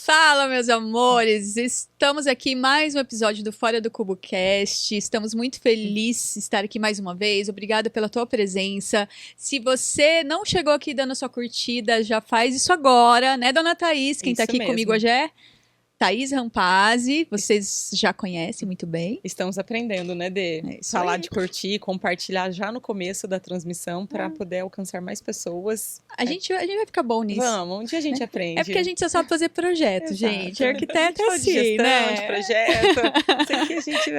Fala, meus amores! Estamos aqui em mais um episódio do Fora do Cubo Cast. Estamos muito felizes de estar aqui mais uma vez. Obrigada pela tua presença. Se você não chegou aqui dando a sua curtida, já faz isso agora, né, dona Thaís? Quem tá Isso aqui mesmo. comigo hoje é Thaís Rampazzi. Vocês já conhecem muito bem. Estamos aprendendo, né, É de isso falar, aí. de curtir, compartilhar já no começo da transmissão para poder alcançar mais pessoas. A gente vai ficar bom nisso. Vamos, um dia a gente aprende. É porque a gente só sabe fazer projeto, Exato. gente. Arquiteto A é gente fala de assim, gestão, né? de projeto. Isso aqui a gente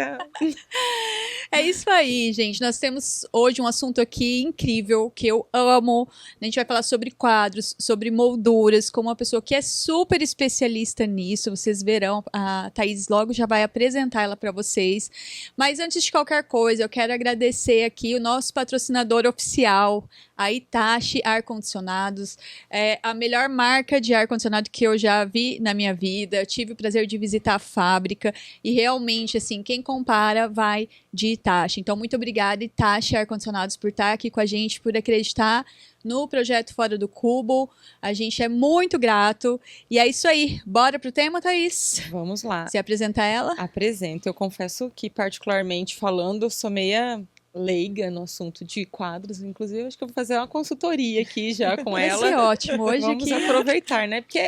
É isso aí, gente. Nós temos hoje um assunto aqui incrível que eu amo. A gente vai falar sobre quadros, sobre molduras, com uma pessoa que é super especialista nisso. Vocês verão, a Thaís logo já vai apresentar ela para vocês. Mas antes de qualquer coisa, eu quero agradecer aqui o nosso patrocinador oficial, a Hitachi Ar-Condicionados. É a melhor marca de ar-condicionado que eu já vi na minha vida. Eu tive o prazer de visitar a fábrica e realmente, assim, quem compara vai de Hitachi. Então, muito obrigada, Hitachi Ar-Condicionados, por estar aqui com a gente, por acreditar no projeto Fora do Cubo. A gente é muito grato. E é isso aí. Bora pro tema, Thaís? Vamos lá. Você apresenta ela? Apresento. Eu confesso que, particularmente falando, eu sou meia leiga no assunto de quadros. Inclusive, acho que eu vou fazer uma consultoria aqui já com Vai ela. ser ótimo. Hoje Vamos aqui... aproveitar, né? Porque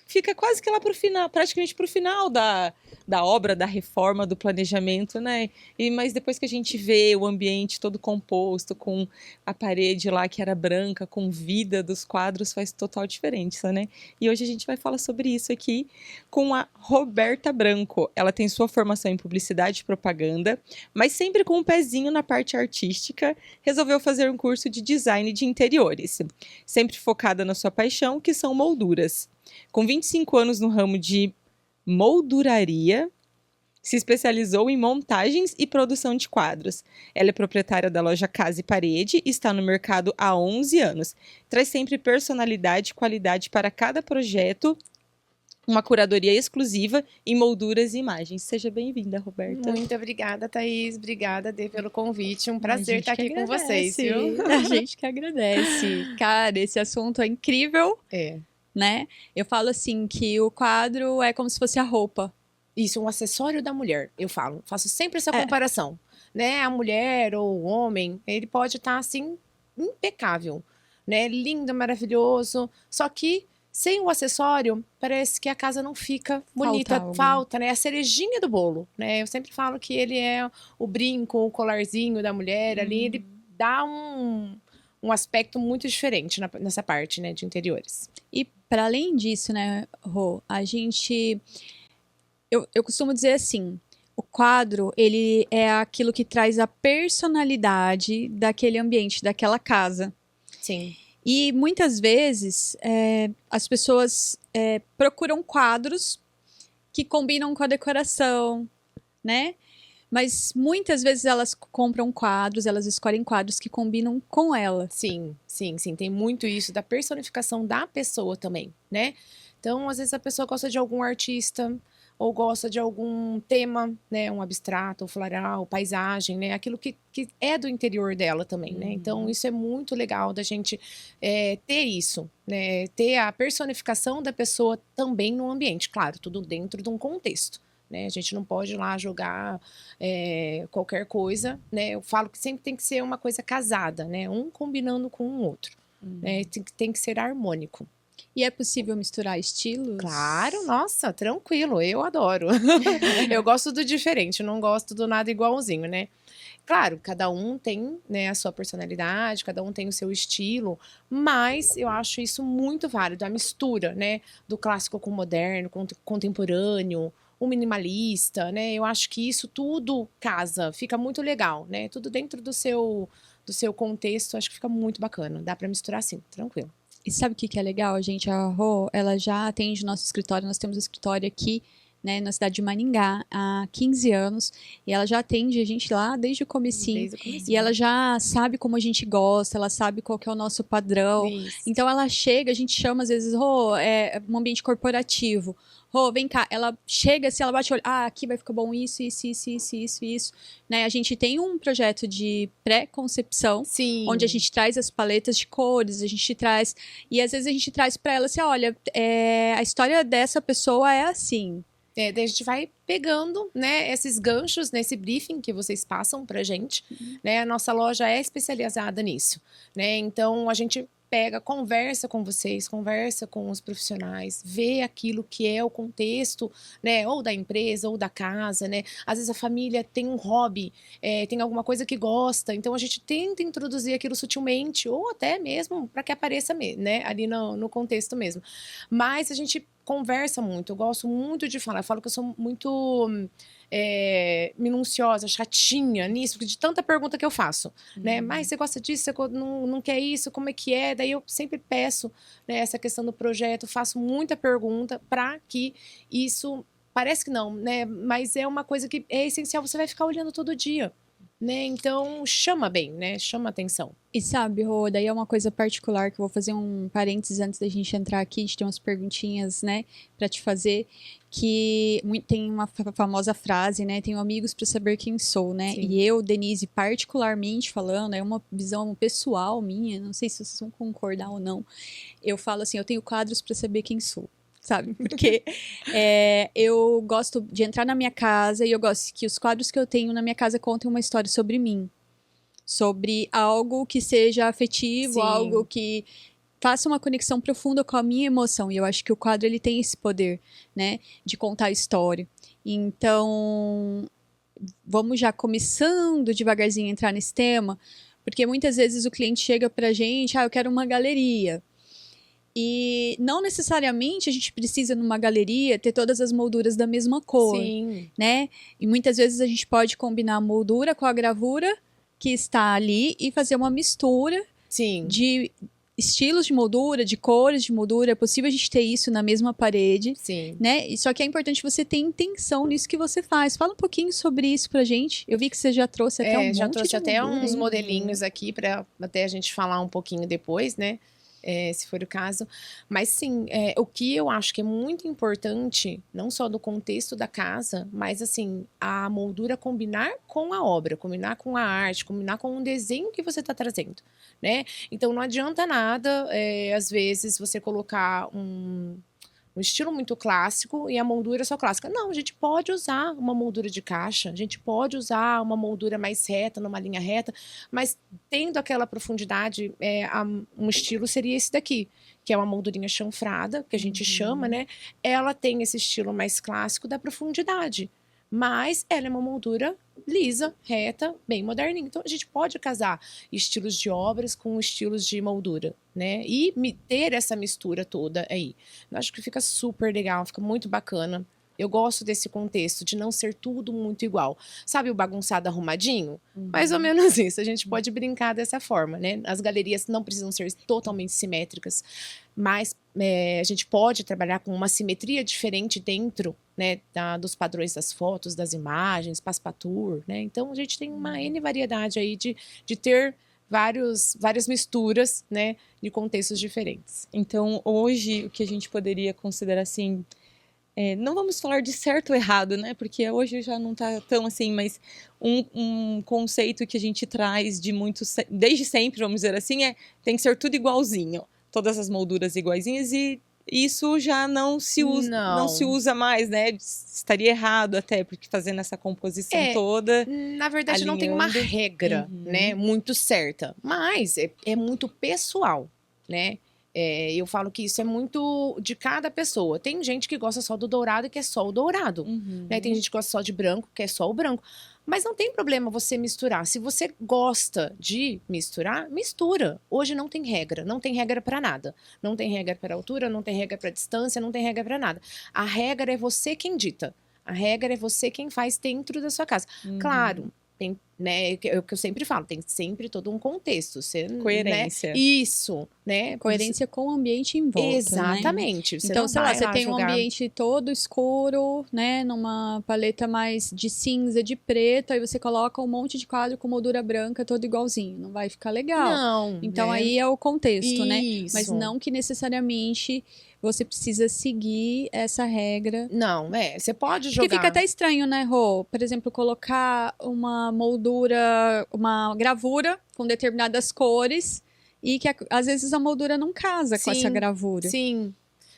fica quase que lá pro final, praticamente pro final da obra, da reforma, do planejamento, né? Mas depois que a gente vê o ambiente todo composto, com a parede lá que era branca, com vida dos quadros, faz total diferença, né? E hoje a gente vai falar sobre isso aqui com a Roberta Branco. Ela tem sua formação em publicidade e propaganda, mas sempre com um pezinho na parte artística, resolveu fazer um curso de design de interiores, sempre focada na sua paixão, que são molduras. Com 25 anos no ramo de molduraria, se especializou em montagens e produção de quadros. Ela é proprietária da loja Casa e Parede e está no mercado há 11 anos. Traz sempre personalidade e qualidade para cada projeto, uma curadoria exclusiva em molduras e imagens. Seja bem-vinda, Roberta. Muito obrigada, Thaís. Obrigada, Dê, pelo convite. Um prazer estar aqui com agradece. vocês, viu? A gente que agradece. Cara, esse assunto é incrível, É. né? Eu falo assim que o quadro é como se fosse a roupa. Isso, um acessório da mulher, eu falo. Faço sempre essa comparação, né? A mulher ou o homem, ele pode estar, assim, impecável, né? Lindo, maravilhoso. Só que sem o acessório, parece que a casa não fica bonita. algo. Falta, né? A cerejinha do bolo, né? Eu sempre falo que ele é o brinco, o colarzinho da mulher ali. Ele dá um aspecto muito diferente nessa parte, né? De interiores. E para além disso, né, Rô, a gente... Eu costumo dizer assim, o quadro, ele é aquilo que traz a personalidade daquele ambiente, daquela casa. Sim. E muitas vezes as pessoas procuram quadros que combinam com a decoração, né? Mas muitas vezes elas compram quadros, elas escolhem quadros que combinam com ela. Sim, sim, sim. Tem muito isso da personificação da pessoa também, né? Então, às vezes a pessoa gosta de algum artista ou gosta de algum tema, né? Um abstrato, floral, paisagem, né? Aquilo que é do interior dela também, né? Então, isso é muito legal da gente ter isso, né? Ter a personificação da pessoa também no ambiente. Claro, tudo dentro de um contexto. Né? A gente não pode ir lá jogar qualquer coisa, né? Eu falo que sempre tem que ser uma coisa casada, né? Um combinando com o outro, né? Tem que ser harmônico. E é possível misturar estilos? Claro, nossa, tranquilo, eu adoro. Eu gosto do diferente, não gosto do nada igualzinho, né? Claro, cada um tem, né, a sua personalidade, cada um tem o seu estilo, mas eu acho isso muito válido, a mistura, né, do clássico com o moderno, com o contemporâneo, o minimalista, né? Eu acho que isso tudo casa, fica muito legal, né? Tudo dentro do seu contexto, acho que fica muito bacana. Dá para misturar assim, tranquilo. E sabe o que é legal, gente? A Rô, ela já atende nosso escritório, nós temos um escritório aqui né, na cidade de Maringá, há 15 anos, e ela já atende a gente lá desde o comecinho, Desde o comecinho. e ela já sabe como a gente gosta, ela sabe qual que é o nosso padrão. Isso. Então ela chega, a gente chama às vezes, é um ambiente corporativo. Rô, vem cá. Ela chega assim, ela bate o olho. Ah, aqui vai ficar bom isso. Né? A gente tem um projeto de pré-concepção, Sim. onde a gente traz as paletas de cores, a gente traz... E às vezes a gente traz pra ela assim, olha, a história dessa pessoa é assim. Daí a gente vai pegando, né, esses ganchos nesse briefing que vocês passam pra gente, né? A nossa loja é especializada nisso, né? Então a gente pega, conversa com vocês, conversa com os profissionais, vê aquilo que é o contexto, né, ou da empresa ou da casa, né? Às vezes a família tem um hobby, tem alguma coisa que gosta, então a gente tenta introduzir aquilo sutilmente ou até mesmo para que apareça, né, ali no contexto mesmo. Mas a gente conversa muito, eu gosto muito de falar, eu falo que eu sou muito minuciosa, chatinha nisso, de tanta pergunta que eu faço, né? Mas você gosta disso, você não quer isso, como é que é? Daí eu sempre peço, né, essa questão do projeto, faço muita pergunta para que isso, parece que não, né? Mas é uma coisa que é essencial, você vai ficar olhando todo dia, né? Então chama bem, né? Chama atenção. E sabe, Rô, daí é uma coisa particular que eu vou fazer um parênteses antes da gente entrar aqui, a gente tem umas perguntinhas, né, pra te fazer, que tem uma famosa frase, né, tenho amigos pra saber quem sou, né, Sim. e eu, Denise, particularmente falando, é uma visão pessoal minha, não sei se vocês vão concordar ou não, eu falo assim, eu tenho quadros pra saber quem sou. Sabe? Porque eu gosto de entrar na minha casa e eu gosto que os quadros que eu tenho na minha casa contem uma história sobre mim. Sobre algo que seja afetivo, Sim. algo que faça uma conexão profunda com a minha emoção. E eu acho que o quadro ele tem esse poder, né? De contar a história. Então, vamos já começando devagarzinho a entrar nesse tema. Porque muitas vezes o cliente chega pra gente, eu quero uma galeria. E não necessariamente a gente precisa, numa galeria, ter todas as molduras da mesma cor, Sim. né? E muitas vezes a gente pode combinar a moldura com a gravura que está ali e fazer uma mistura Sim. de estilos de moldura, de cores de moldura. É possível a gente ter isso na mesma parede, Sim. né? E só que é importante você ter intenção nisso que você faz. Fala um pouquinho sobre isso pra gente. Eu vi que você já trouxe até um já monte trouxe de até moldura, uns hein? modelinhos aqui para até a gente falar um pouquinho depois, né? Se for o caso. Mas sim, o que eu acho que é muito importante, não só do contexto da casa, mas assim, a moldura combinar com a obra, combinar com a arte, combinar com o desenho que você está trazendo, né? Então não adianta nada, às vezes, você colocar um estilo muito clássico e a moldura só clássica. Não, a gente pode usar uma moldura de caixa, a gente pode usar uma moldura mais reta, numa linha reta, mas tendo aquela profundidade, um estilo seria esse daqui, que é uma moldurinha chanfrada, que a gente chama, né? Ela tem esse estilo mais clássico da profundidade, mas ela é uma moldura lisa, reta, bem moderninha. Então, a gente pode casar estilos de obras com estilos de moldura, né? E ter essa mistura toda aí. Eu acho que fica super legal, fica muito bacana. Eu gosto desse contexto, de não ser tudo muito igual. Sabe o bagunçado arrumadinho? Mais ou menos isso. A gente pode brincar dessa forma, né? As galerias não precisam ser totalmente simétricas, mas a gente pode trabalhar com uma simetria diferente dentro, né, dos padrões das fotos, das imagens, passepartout, né? Então, a gente tem uma N variedade aí de ter várias misturas, né, de contextos diferentes. Então, hoje, o que a gente poderia considerar assim... não vamos falar de certo ou errado, né? Porque hoje já não tá tão assim, mas um conceito que a gente traz desde sempre, vamos dizer assim, tem que ser tudo igualzinho. Todas as molduras iguaizinhas e isso já não se usa mais, né? Estaria errado até, porque fazendo essa composição toda... Na verdade, não tem uma regra, né, muito certa, mas é muito pessoal, né? Eu falo que isso é muito de cada pessoa. Tem gente que gosta só do dourado e quer só o dourado. Né? Tem gente que gosta só de branco, quer só o branco. Mas não tem problema você misturar. Se você gosta de misturar, mistura. Hoje não tem regra. Não tem regra para nada. Não tem regra para altura, não tem regra para distância, não tem regra para nada. A regra é você quem dita. A regra é você quem faz dentro da sua casa. Claro, tem né? É o que eu sempre falo, tem sempre todo um contexto. Você, Coerência. Né? Isso, né? Coerência com o ambiente em volta, né? Exatamente. Você Então, não sei lá, vai você tem um jogar- ambiente todo escuro, né? Numa paleta mais de cinza, de preto, aí você coloca um monte de quadro com moldura branca, todo igualzinho. Não vai ficar legal. Não, Então, né? aí é o contexto, né? Isso. Mas não que necessariamente você precisa seguir essa regra. Não, você pode Porque jogar. fica até estranho, né, Rô? Por exemplo, colocar uma moldura, uma gravura com determinadas cores e que às vezes a moldura não casa com essa Sim, gravura. Sim.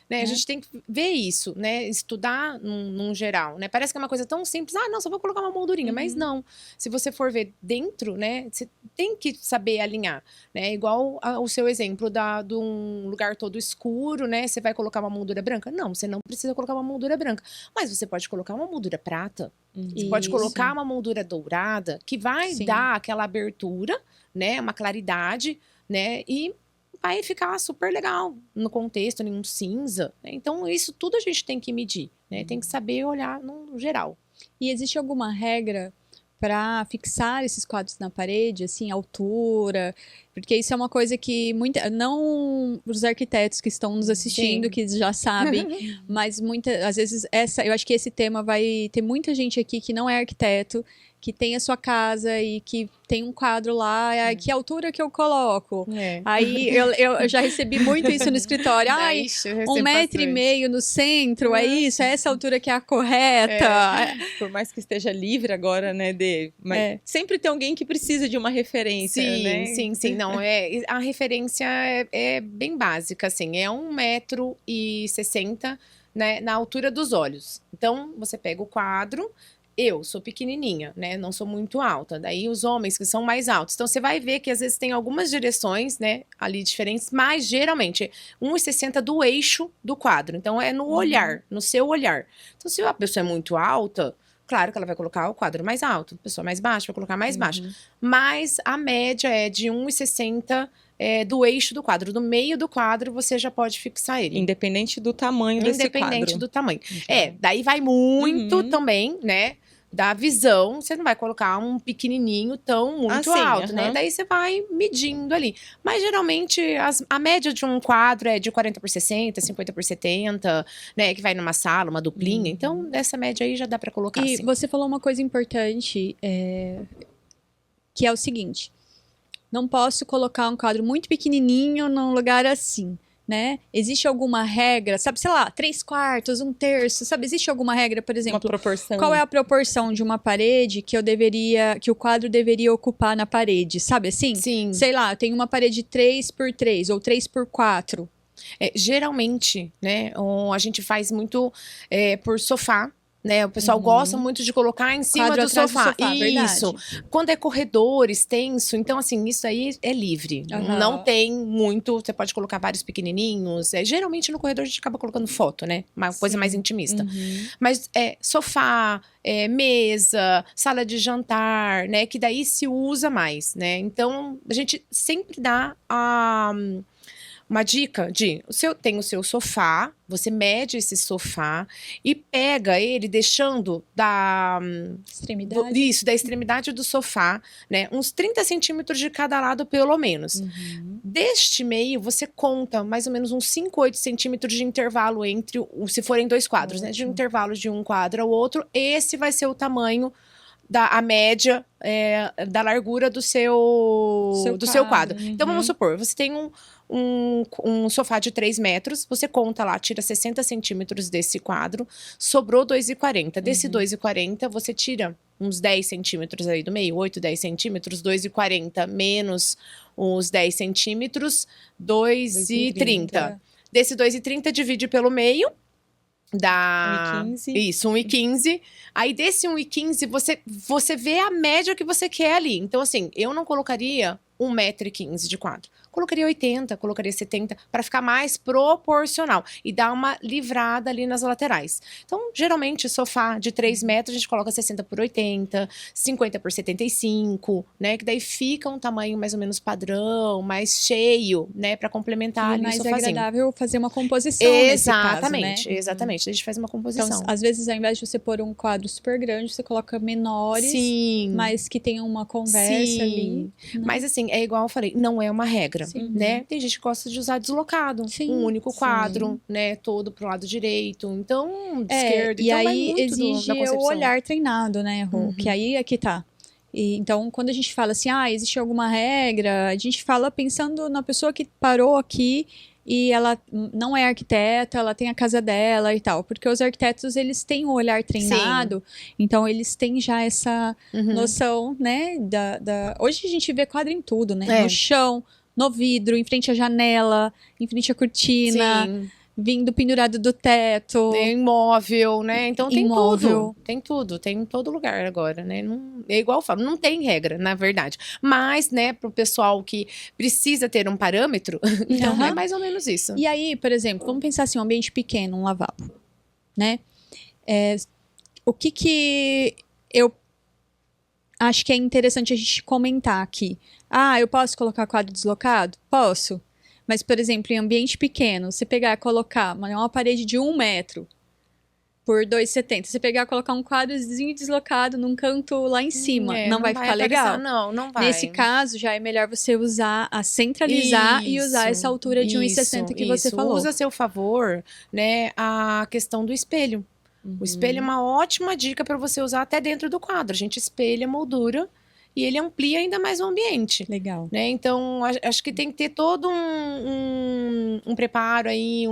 Né? A Né? gente tem que ver isso, né? Estudar num geral, né? Parece que é uma coisa tão simples. Ah, não, só vou colocar uma moldurinha. Mas não. Se você for ver dentro, né? Você tem que saber alinhar, né? Igual o seu exemplo de um lugar todo escuro, né? Você vai colocar uma moldura branca? Não, você não precisa colocar uma moldura branca. Mas você pode colocar uma moldura prata. Você pode Isso. colocar uma moldura dourada, que vai Sim. dar aquela abertura, né? Uma claridade, né? E vai ficar super legal no contexto, nenhum cinza. Né? Então, isso tudo a gente tem que medir, né? Tem que saber olhar no geral. E existe alguma regra para fixar esses quadros na parede, assim, altura? Porque isso é uma coisa que não os arquitetos que estão nos assistindo, Sim. que já sabem, mas às vezes eu acho que esse tema vai ter muita gente aqui que não é arquiteto, que tem a sua casa e que tem um quadro lá, que altura que eu coloco? Aí eu já recebi muito isso no escritório. Ai, Ixi, eu recebo 1,5 metro no centro, é isso? É essa altura que é a correta? Por mais que esteja livre agora, né, mas sempre tem alguém que precisa de uma referência, Sim, né? sim. Não, a referência é bem básica, assim. É 1,60 m, né, na altura dos olhos. Então, você pega o quadro. Eu sou pequenininha, né? Não sou muito alta. Daí os homens que são mais altos. Então você vai ver que às vezes tem algumas direções, né? Ali diferentes, mas geralmente 1,60 m do eixo do quadro. Então é no olhar, no seu olhar. Então se a pessoa é muito alta, claro que ela vai colocar o quadro mais alto. A pessoa mais baixa vai colocar mais baixo. Mas a média é de 1,60 m do eixo do quadro. Do meio do quadro, você já pode fixar ele. Independente do tamanho desse quadro. Independente do tamanho. Daí vai muito também, né? Da visão, você não vai colocar um pequenininho tão muito alto, né? Daí você vai medindo ali. Mas geralmente a média de um quadro é de 40 por 60, 50 por 70, né? Que vai numa sala, uma duplinha. Então, dessa média aí já dá pra colocar E assim. você falou uma coisa importante, que é o seguinte: não posso colocar um quadro muito pequenininho num lugar assim, né? Existe alguma regra, sabe, sei lá, 3/4, 1/3, sabe? Existe alguma regra, por Uma exemplo, proporção. qual é a proporção de uma parede que que o quadro deveria ocupar na parede, sabe assim? Sim. Sei lá, eu tenho uma parede 3x3 ou 3x4. Geralmente, né? A gente faz muito por sofá. Né? O pessoal gosta muito de colocar em cima Quadro do atrás sofá. Isso. Quando é corredor extenso, então assim, isso aí é livre. Não tem muito, você pode colocar vários pequenininhos. Geralmente no corredor a gente acaba colocando foto, né? Uma coisa mais intimista. Mas sofá, mesa, sala de jantar, né? Que daí se usa mais, né? Então a gente sempre dá uma dica tem o seu sofá, você mede esse sofá e pega ele deixando da extremidade do sofá, né, uns 30 centímetros de cada lado pelo menos. Deste meio, você conta mais ou menos uns 5, 8 centímetros de intervalo entre, se forem 2 quadros, né, de um intervalo de um quadro ao outro, esse vai ser o tamanho a média da largura do seu quadro. Então, vamos supor, você tem um sofá de 3 metros, você conta lá, tira 60 centímetros desse quadro, sobrou 2,40. Desse 2,40, você tira uns 10 centímetros aí do meio, 8, 10 centímetros, 2,40 menos os 10 centímetros, 2,30. Desse 2,30, divide pelo meio, dá 1,15. Isso, 1,15. Aí desse 1,15 você vê a média que você quer ali. Então assim, eu não colocaria 1,15 m de quadro. colocaria 80, colocaria 70, para ficar mais proporcional e dar uma livrada ali nas laterais. Então, geralmente, sofá de 3 metros, a gente coloca 60 por 80, 50 por 75, né? Que daí fica um tamanho mais ou menos padrão, mais cheio, né? Para complementar ali o mais sofazinho. agradável fazer uma composição nesse caso, Exatamente, né? exatamente. A gente faz uma composição. Então, às vezes, ao invés de você pôr um quadro super grande, você coloca menores, Sim. mas que tenham uma conversa ali. Né? Mas assim, é igual eu falei, não é uma regra, Sim. né? Tem gente que gosta de usar deslocado, Sim. um único Sim. quadro, né? Todo pro lado direito, então, de É, esquerda. e Então, vai aí muito exige da o concepção. olhar treinado, né, Rô? Uhum. Que aí é que tá. E, então, quando a gente fala assim, existe alguma regra, a gente fala pensando na pessoa que parou aqui e ela não é arquiteta, ela tem a casa dela e tal. Porque os arquitetos, eles têm o olhar treinado, então eles têm já essa Uhum. noção, né, Hoje a gente vê quadro em tudo, né? É. No chão, no vidro, em frente à janela, em frente à cortina, Sim, vindo pendurado do teto. é imóvel, né? Então tem Imóvel. tudo, tem em todo lugar agora, né? Não, é igual eu falo, não tem regra, na verdade. Mas, né, pro pessoal que precisa ter um parâmetro, então Aham. é mais ou menos isso. E aí, por exemplo, vamos pensar assim, um ambiente pequeno, um lavabo, né? O que eu acho que é interessante a gente comentar aqui? Eu posso colocar quadro deslocado? Posso. Mas, por exemplo, em ambiente pequeno, você pegar e colocar uma parede de 1 metro por 2,70, você pegar e colocar um quadrozinho deslocado num canto lá em cima, não vai ficar legal? aparecer, não vai. Nesse caso, já é melhor você usar centralizar e usar essa altura de 1,60 que você falou. Usa a seu favor, né, a questão do espelho. O espelho é uma ótima dica para você usar até dentro do quadro. A gente espelha a moldura e ele amplia ainda mais o ambiente. Legal. Né? Então, acho que tem que ter todo um preparo aí,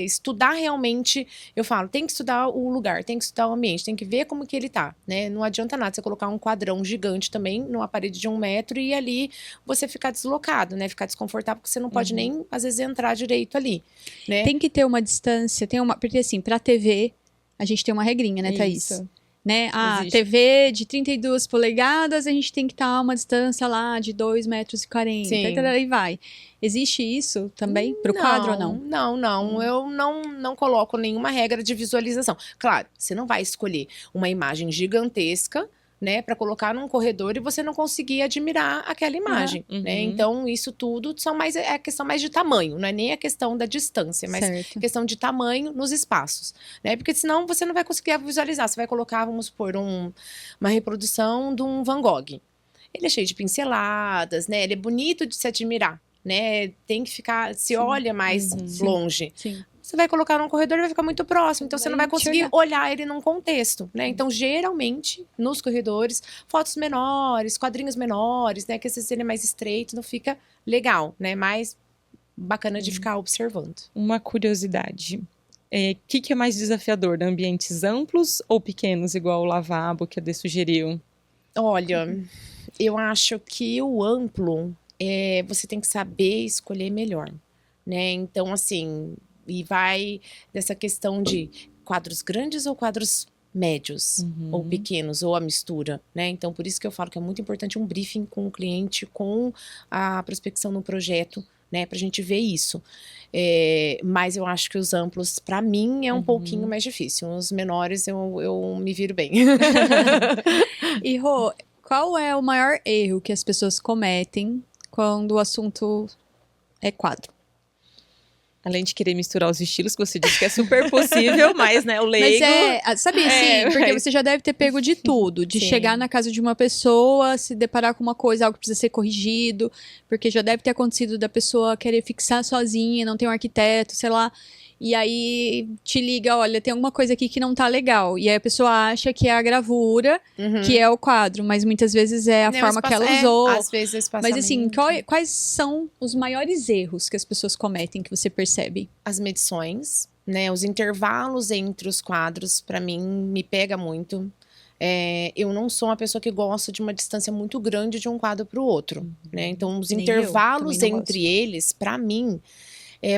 estudar realmente. Eu falo, tem que estudar o lugar, tem que estudar o ambiente, tem que ver como que ele tá, né? Não adianta nada você colocar um quadrão gigante também numa parede de 1 metro e ali você ficar deslocado, né? Ficar desconfortável, porque você não pode nem, às vezes, entrar direito ali, né? Tem que ter uma distância, porque assim, pra TV, a gente tem uma regrinha, né, Thaís? Isso. Né? Existe. TV de 32 polegadas, a gente tem que estar a uma distância lá de 2,40 metros, Sim. e vai. Existe isso também pro quadro ou não? Não. Eu não coloco nenhuma regra de visualização. Claro, você não vai escolher uma imagem gigantesca, né, para colocar num corredor e você não conseguir admirar aquela imagem, né? Então, isso tudo é a questão mais de tamanho, não é nem a questão da distância, mas Certo. questão de tamanho nos espaços, né? Porque senão você não vai conseguir visualizar. Você vai colocar, vamos supor, uma reprodução de um Van Gogh. Ele é cheio de pinceladas, né? Ele é bonito de se admirar, né? Tem que ficar, se olha mais longe. Sim. Você vai colocar num corredor e vai ficar muito próximo. Então, você não vai conseguir olhar ele num contexto, né? Então, geralmente, nos corredores, fotos menores, quadrinhos menores, né? Que às vezes ele é mais estreito, não fica legal, né? Mais bacana de ficar observando. Uma curiosidade. O que é mais desafiador? Ambientes amplos ou pequenos, igual o lavabo que a Dê sugeriu? Olha, eu acho que o amplo, você tem que saber escolher melhor, né? Então, assim... E vai dessa questão de quadros grandes ou quadros médios, ou pequenos, ou a mistura, né? Então, por isso que eu falo que é muito importante um briefing com o cliente, com a prospecção no projeto, né? Pra gente ver isso. Mas eu acho que os amplos, pra mim, é um pouquinho mais difícil. Os menores, eu me viro bem. E, Rô, qual é o maior erro que as pessoas cometem quando o assunto é quadro? Além de querer misturar os estilos, que você disse que é super possível, mas, né, o leigo... Mas sabe assim, porque você já deve ter pego de tudo. De Sim. chegar na casa de uma pessoa, se deparar com uma coisa, algo que precisa ser corrigido. Porque já deve ter acontecido da pessoa querer fixar sozinha, não tem um arquiteto, sei lá. E aí te liga, olha, tem alguma coisa aqui que não tá legal. E aí a pessoa acha que é a gravura, que é o quadro. Mas muitas vezes é a forma que ela usou. Às vezes, espaçamento. Mas assim, quais são os maiores erros que as pessoas cometem, que você percebe? As medições, né? Os intervalos entre os quadros, pra mim, me pega muito. Eu não sou uma pessoa que gosta de uma distância muito grande de um quadro para o outro, né? Então, os Nem eu, intervalos também não entre eles, pra mim,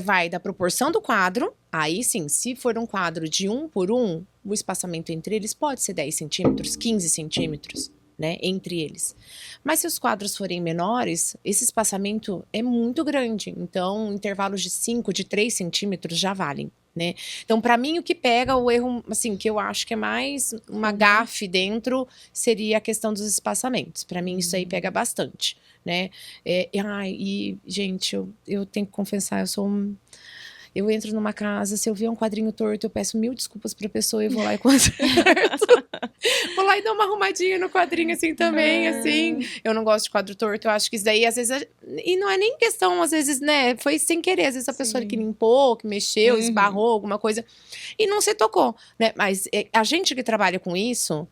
vai da proporção do quadro. Aí sim, se for um quadro de 1 por 1, o espaçamento entre eles pode ser 10 centímetros, 15 centímetros. né, entre eles. Mas se os quadros forem menores, esse espaçamento é muito grande. Então, intervalos de 5, de 3 centímetros já valem, né? Então, para mim, o que pega o erro, assim, que eu acho que é mais uma gafe dentro, seria a questão dos espaçamentos. Para mim, isso aí pega bastante, né? Gente, eu tenho que confessar, eu entro numa casa, se eu ver um quadrinho torto, eu peço 1000 desculpas pra pessoa e vou lá e conserto. Vou lá e dou uma arrumadinha no quadrinho, assim, também, assim. Eu não gosto de quadro torto, eu acho que isso daí, às vezes... E não é nem questão, às vezes, né? Foi sem querer. Às vezes a pessoa que limpou, que mexeu, esbarrou, alguma coisa. E não se tocou, né? Mas a gente que trabalha com isso,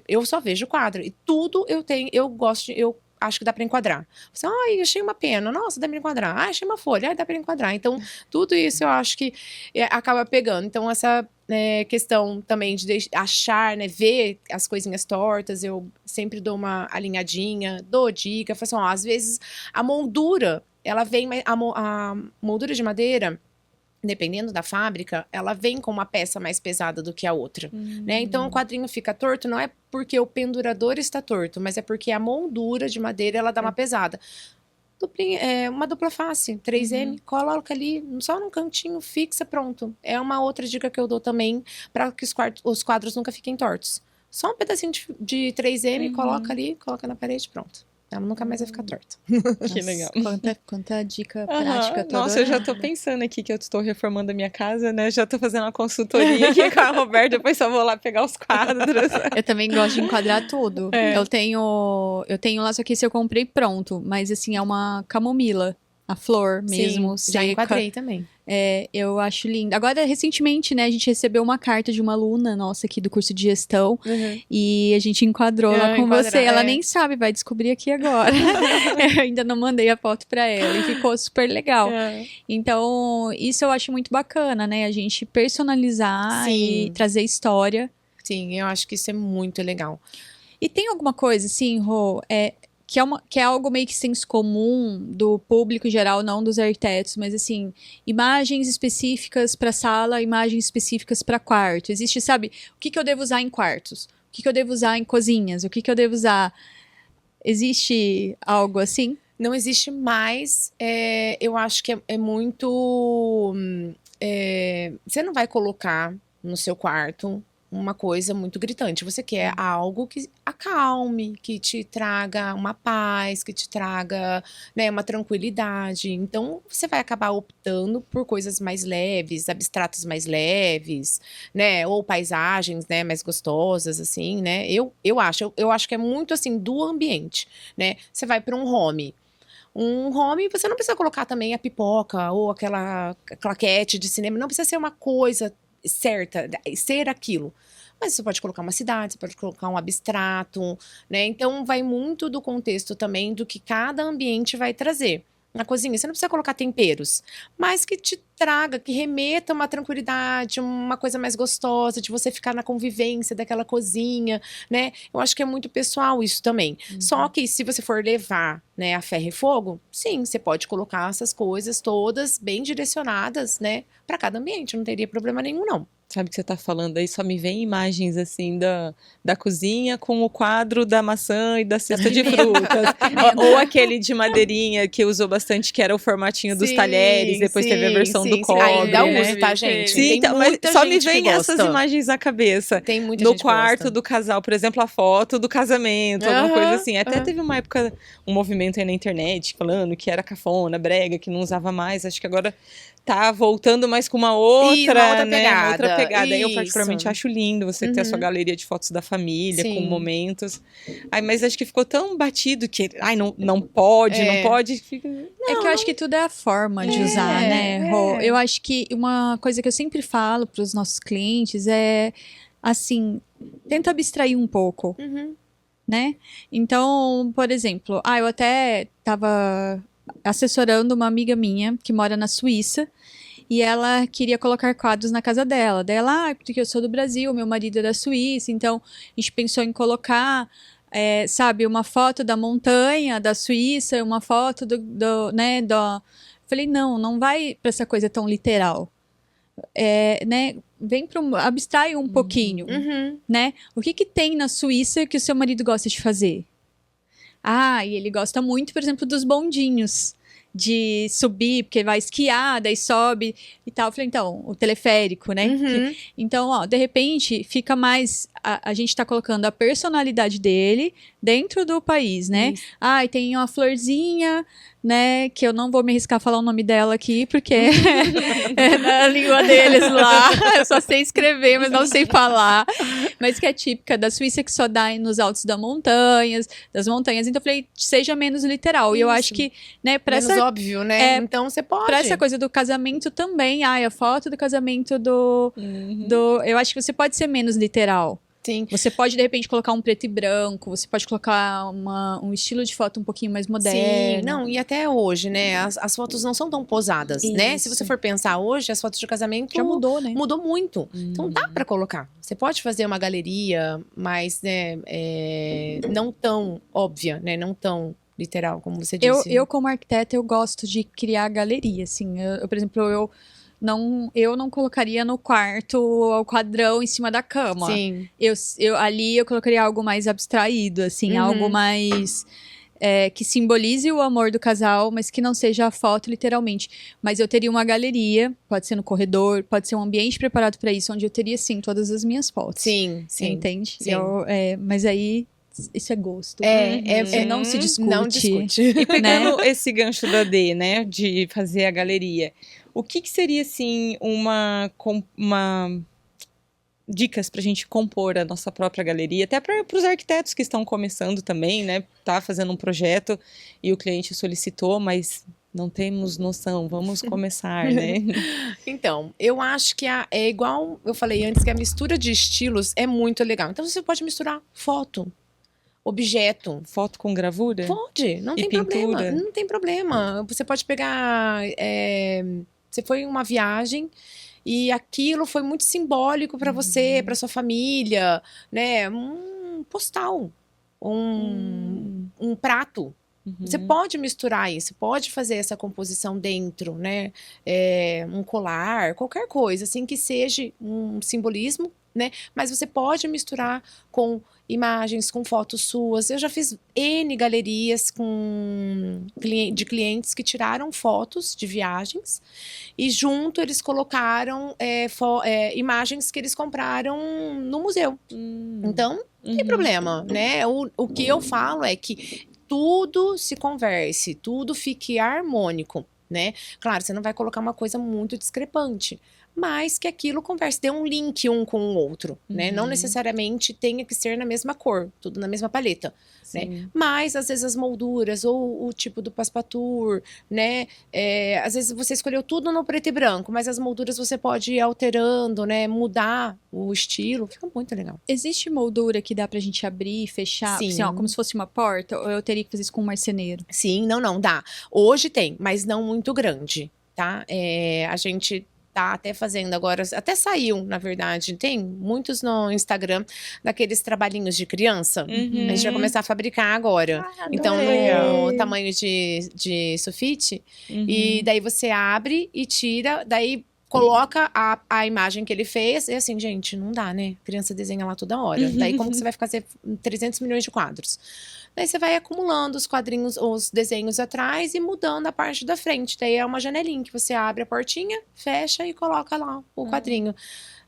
eu só vejo quadro. E tudo eu acho que dá para enquadrar. Você, achei uma pena. Nossa, dá para enquadrar. Achei uma folha. Dá para enquadrar. Então, tudo isso eu acho que acaba pegando. Então, essa questão também de achar, né, ver as coisinhas tortas, eu sempre dou uma alinhadinha, dou dica. Falo assim, às vezes a moldura, ela vem, a moldura de madeira, dependendo da fábrica, ela vem com uma peça mais pesada do que a outra, né? Então, o quadrinho fica torto, não é porque o pendurador está torto, mas é porque a moldura de madeira, ela dá uma pesada. Uma dupla face, 3M, coloca ali, só num cantinho, fixa, pronto. É uma outra dica que eu dou também, para que os quadros nunca fiquem tortos. Só um pedacinho de 3M, coloca ali, coloca na parede, pronto. Ela nunca mais vai ficar torta. Que legal. Quanta dica prática. Nossa, eu já tô pensando aqui que eu estou reformando a minha casa, né? Já tô fazendo uma consultoria aqui com a Roberta, depois só vou lá pegar os quadros. Eu também gosto de enquadrar tudo. Eu tenho lá, só que esse eu comprei pronto, mas assim, é uma camomila. A flor mesmo, Sim, já seca. enquadrei também. Eu acho lindo. Agora, recentemente, né, a gente recebeu uma carta de uma aluna nossa aqui do curso de gestão e a gente enquadrou lá com você. Ela nem sabe, vai descobrir aqui agora. Eu ainda não mandei a foto pra ela e ficou super legal. Então, isso eu acho muito bacana, né? A gente personalizar e trazer história. Sim, eu acho que isso é muito legal. E tem alguma coisa, assim, Rô, que é algo meio que senso comum do público em geral, não dos arquitetos, mas assim, imagens específicas para sala, imagens específicas para quarto. Existe, sabe, o que eu devo usar em quartos? O que eu devo usar em cozinhas? O que eu devo usar? Existe algo assim? Não existe mais. Eu acho que é muito... você não vai colocar no seu quarto uma coisa muito gritante. Você quer algo que acalme, que te traga uma paz, que te traga, né, uma tranquilidade. Então, você vai acabar optando por coisas mais leves, abstratos mais leves, né, ou paisagens, né, mais gostosas, assim, né. Eu acho que é muito, assim, do ambiente, né. Você vai para um home, você não precisa colocar também a pipoca ou aquela claquete de cinema, não precisa ser uma coisa certa, ser aquilo. Mas você pode colocar uma cidade, você pode colocar um abstrato, né? Então, vai muito do contexto também do que cada ambiente vai trazer. Na cozinha, você não precisa colocar temperos, mas que te traga, que remeta uma tranquilidade, uma coisa mais gostosa, de você ficar na convivência daquela cozinha, né? Eu acho que é muito pessoal isso também. Só que se você for levar, né, a ferro e fogo, sim, você pode colocar essas coisas todas bem direcionadas, né, para cada ambiente, não teria problema nenhum, não. Sabe o que você tá falando aí? Só me vem imagens, assim, da cozinha com o quadro da maçã e da cesta de frutas. Ou aquele de madeirinha que usou bastante, que era o formatinho dos talheres. Depois teve a versão do cobre, ainda né? uso, tá, gente? Sim, tem então, mas muita só gente me vem que gosta. essas imagens na cabeça. Tem muita no gente quarto que gosta. do casal, por exemplo, a foto do casamento, alguma coisa assim. Até teve uma época, um movimento aí na internet falando que era cafona, brega, que não usava mais. Acho que agora tá voltando mais com uma outra, né? pegada. Uma outra pegada. Eu Isso. particularmente acho lindo você ter a sua galeria de fotos da família, com momentos. Mas acho que ficou tão batido que, não pode, não pode. Fica... É que eu acho que tudo é a forma de usar, né, Rô? Eu acho que uma coisa que eu sempre falo para os nossos clientes é, assim, tenta abstrair um pouco, né? Então, por exemplo, eu até tava assessorando uma amiga minha que mora na Suíça e ela queria colocar quadros na casa dela. Daí ela, porque eu sou do Brasil, meu marido é da Suíça, então a gente pensou em colocar, sabe, uma foto da montanha da Suíça, uma foto né, Falei, não vai pra essa coisa tão literal. né? Abstrai um pouquinho, Uhum. né? O que tem na Suíça que o seu marido gosta de fazer? E ele gosta muito, por exemplo, dos bondinhos. De subir, porque vai esquiar, daí sobe e tal. Eu falei, então, o teleférico, né? Uhum. Então, de repente, fica mais... A gente tá colocando a personalidade dele dentro do país, né? Isso. E tem uma florzinha, né? Que eu não vou me arriscar a falar o nome dela aqui, porque é na língua deles lá. Eu só sei escrever, mas não sei falar. Mas que é típica da Suíça, que só dá nos altos das montanhas. Então, eu falei, seja menos literal. E eu acho que, né, pra Menos essa... óbvio, né? Então você pode. Pra essa coisa do casamento também, a foto do casamento eu acho que você pode ser menos literal. Sim. Você pode, de repente, colocar um preto e branco, você pode colocar um estilo de foto um pouquinho mais moderno. Sim, não, e até hoje, né? As fotos não são tão posadas, né? Isso. Se você for pensar hoje, as fotos de casamento Já mudou, né? mudou muito. Então dá pra colocar. Você pode fazer uma galeria, mas, né, não tão óbvia, né? Não tão literal, como você disse. Eu como arquiteta, eu gosto de criar galeria, assim. Por exemplo, eu não colocaria no quarto o quadrão em cima da cama. Sim. Ali eu colocaria algo mais abstraído, assim, algo mais que simbolize o amor do casal, mas que não seja a foto literalmente. Mas eu teria uma galeria, pode ser no corredor, pode ser um ambiente preparado para isso, onde eu teria sim todas as minhas fotos. Sim, sim. Entende? Sim. Mas aí isso é gosto. Isso não se discute. Não discute. E pegando esse gancho da D, né, de fazer a galeria, o que seria, assim, uma dicas pra gente compor a nossa própria galeria, até para os arquitetos que estão começando também, né, tá fazendo um projeto e o cliente solicitou, mas não temos noção, vamos começar, né? Então, eu acho que é igual eu falei antes, que a mistura de estilos é muito legal. Então, você pode misturar foto, objeto. Foto com gravura? Pode, não E tem pintura? problema. Não tem problema. Você pode pegar. Você foi em uma viagem e aquilo foi muito simbólico para você, para sua família, né? Um postal, um prato. Você pode misturar isso, pode fazer essa composição dentro, né? Um colar, qualquer coisa, assim, que seja um simbolismo, né? Mas você pode misturar com imagens, com fotos suas. Eu já fiz N galerias de clientes que tiraram fotos de viagens e junto eles colocaram imagens que eles compraram no museu. Então, não tem problema, né? O que eu falo é que tudo se converse, tudo fique harmônico, né? Claro, você não vai colocar uma coisa muito discrepante, mas que aquilo converse, dê um link um com o outro, né? Não necessariamente tenha que ser na mesma cor, tudo na mesma paleta, né? Mas, às vezes, as molduras ou o tipo do passepartout, né? Às vezes, você escolheu tudo no preto e branco, mas as molduras você pode ir alterando, né? Mudar o estilo, fica muito legal. Existe moldura que dá pra gente abrir e fechar, Sim. assim, como se fosse uma porta? Ou eu teria que fazer isso com um marceneiro? Sim, não, dá. Hoje tem, mas não muito grande, tá? A gente tá até fazendo agora, até saiu, na verdade, tem muitos no Instagram, daqueles trabalhinhos de criança, a gente vai começar a fabricar agora. Então, no tamanho de sulfite, e daí você abre e tira, daí coloca a imagem que ele fez, e assim, gente, não dá, né? Criança desenha lá toda hora. Daí como que você vai fazer 300 milhões de quadros? Daí você vai acumulando os quadrinhos, os desenhos atrás e mudando a parte da frente. Daí é uma janelinha que você abre a portinha, fecha e coloca lá o quadrinho.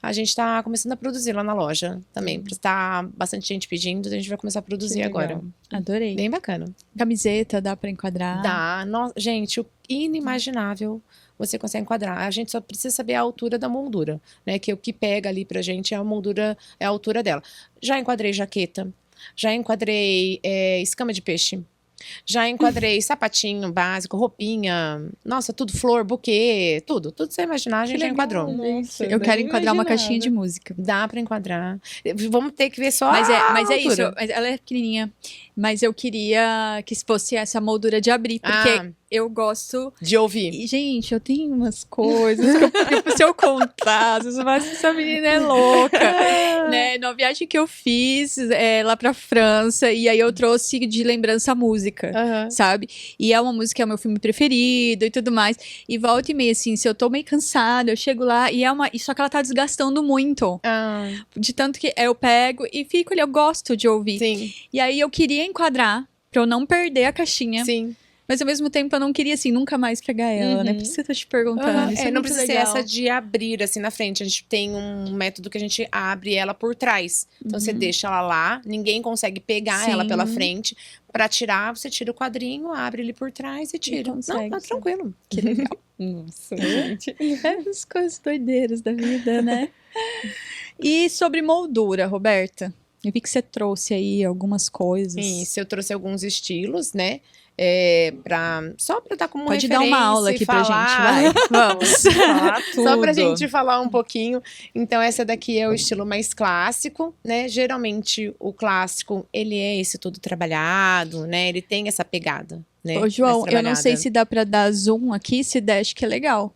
A gente tá começando a produzir lá na loja também. Tá bastante gente pedindo, a gente vai começar a produzir agora. Adorei. Bem bacana. Camiseta, dá pra enquadrar? Dá. Gente, o inimaginável você consegue enquadrar. A gente só precisa saber a altura da moldura, né? Que o que pega ali pra gente é a moldura, é a altura dela. Já enquadrei jaqueta, já enquadrei escama de peixe, já enquadrei sapatinho básico, roupinha, nossa, tudo flor, buquê, tudo que você imaginar a gente já enquadrou. Nossa, Eu quero enquadrar uma caixinha de música. Dá pra enquadrar. Vamos ter que ver só Mas a é isso, altura. ela é pequenininha. Mas eu queria que fosse essa moldura de abrir, porque eu gosto de ouvir. E, gente, eu tenho umas coisas que se eu contar, vocês vão falar, essa menina é louca, né? Na viagem que eu fiz lá pra França, e aí eu trouxe de lembrança a música, Aham. sabe? E é uma música, é o meu filme preferido e tudo mais. E volta e meia, assim, se eu tô meio cansada, eu chego lá e só que ela tá desgastando muito. Ah, De tanto que eu pego e fico ali, eu gosto de ouvir. sim, E aí eu queria enquadrar pra eu não perder a caixinha. sim. Mas ao mesmo tempo eu não queria, assim, nunca mais pegar ela, né? Por isso que eu tô te perguntando. Aham, Isso não muito precisa legal. ser essa de abrir assim na frente. A gente tem um método que a gente abre ela por trás. Então você deixa ela lá, ninguém consegue pegar ela pela Sim. frente. Pra tirar, você tira o quadrinho, abre ele por trás e tira. Não, consegue, tá sim. tranquilo. Que legal. Nossa, gente. As coisas doideiras da vida, né? E sobre moldura, Roberta? Eu vi que você trouxe aí algumas coisas. Isso, eu trouxe alguns estilos, né? Só pra dar como Pode referência dar uma aula e aqui pra falar. gente, vai. Vamos. Falar Só pra tudo. gente falar um pouquinho. Então, essa daqui é o estilo mais clássico, né? Geralmente, o clássico, ele é esse todo trabalhado, né? Ele tem essa pegada, né? Ô, João, mais eu não sei trabalhada. se dá pra dar zoom aqui, se der, acho que é legal.